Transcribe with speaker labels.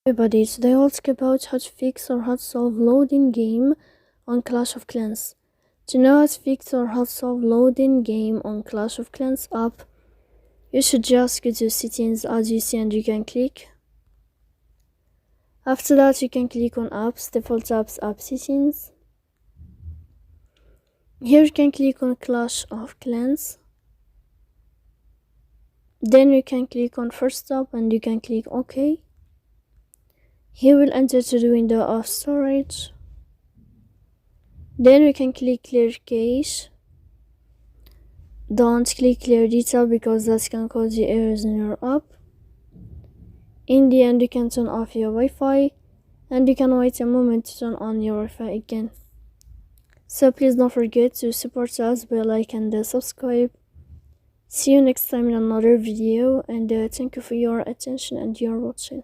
Speaker 1: Everybody, today I'll talk about how to fix or how to solve loading game on Clash of Clans. To know how to fix or how to solve loading game on Clash of Clans app, you should just go to settings as you see and you can click. After that you can click on apps, default apps, app settings. Here you can click on Clash of Clans. Then you can click on first stop and you can click OK. Here we'll enter to the window of storage. Then we can click clear cache. Don't click clear detail because that can cause you errors in your app. In the end, you can turn off your Wi-Fi and you can wait a moment to turn on your Wi-Fi again. So please don't forget to support us by like and subscribe. See you next time in another video, and thank you for your attention and your watching.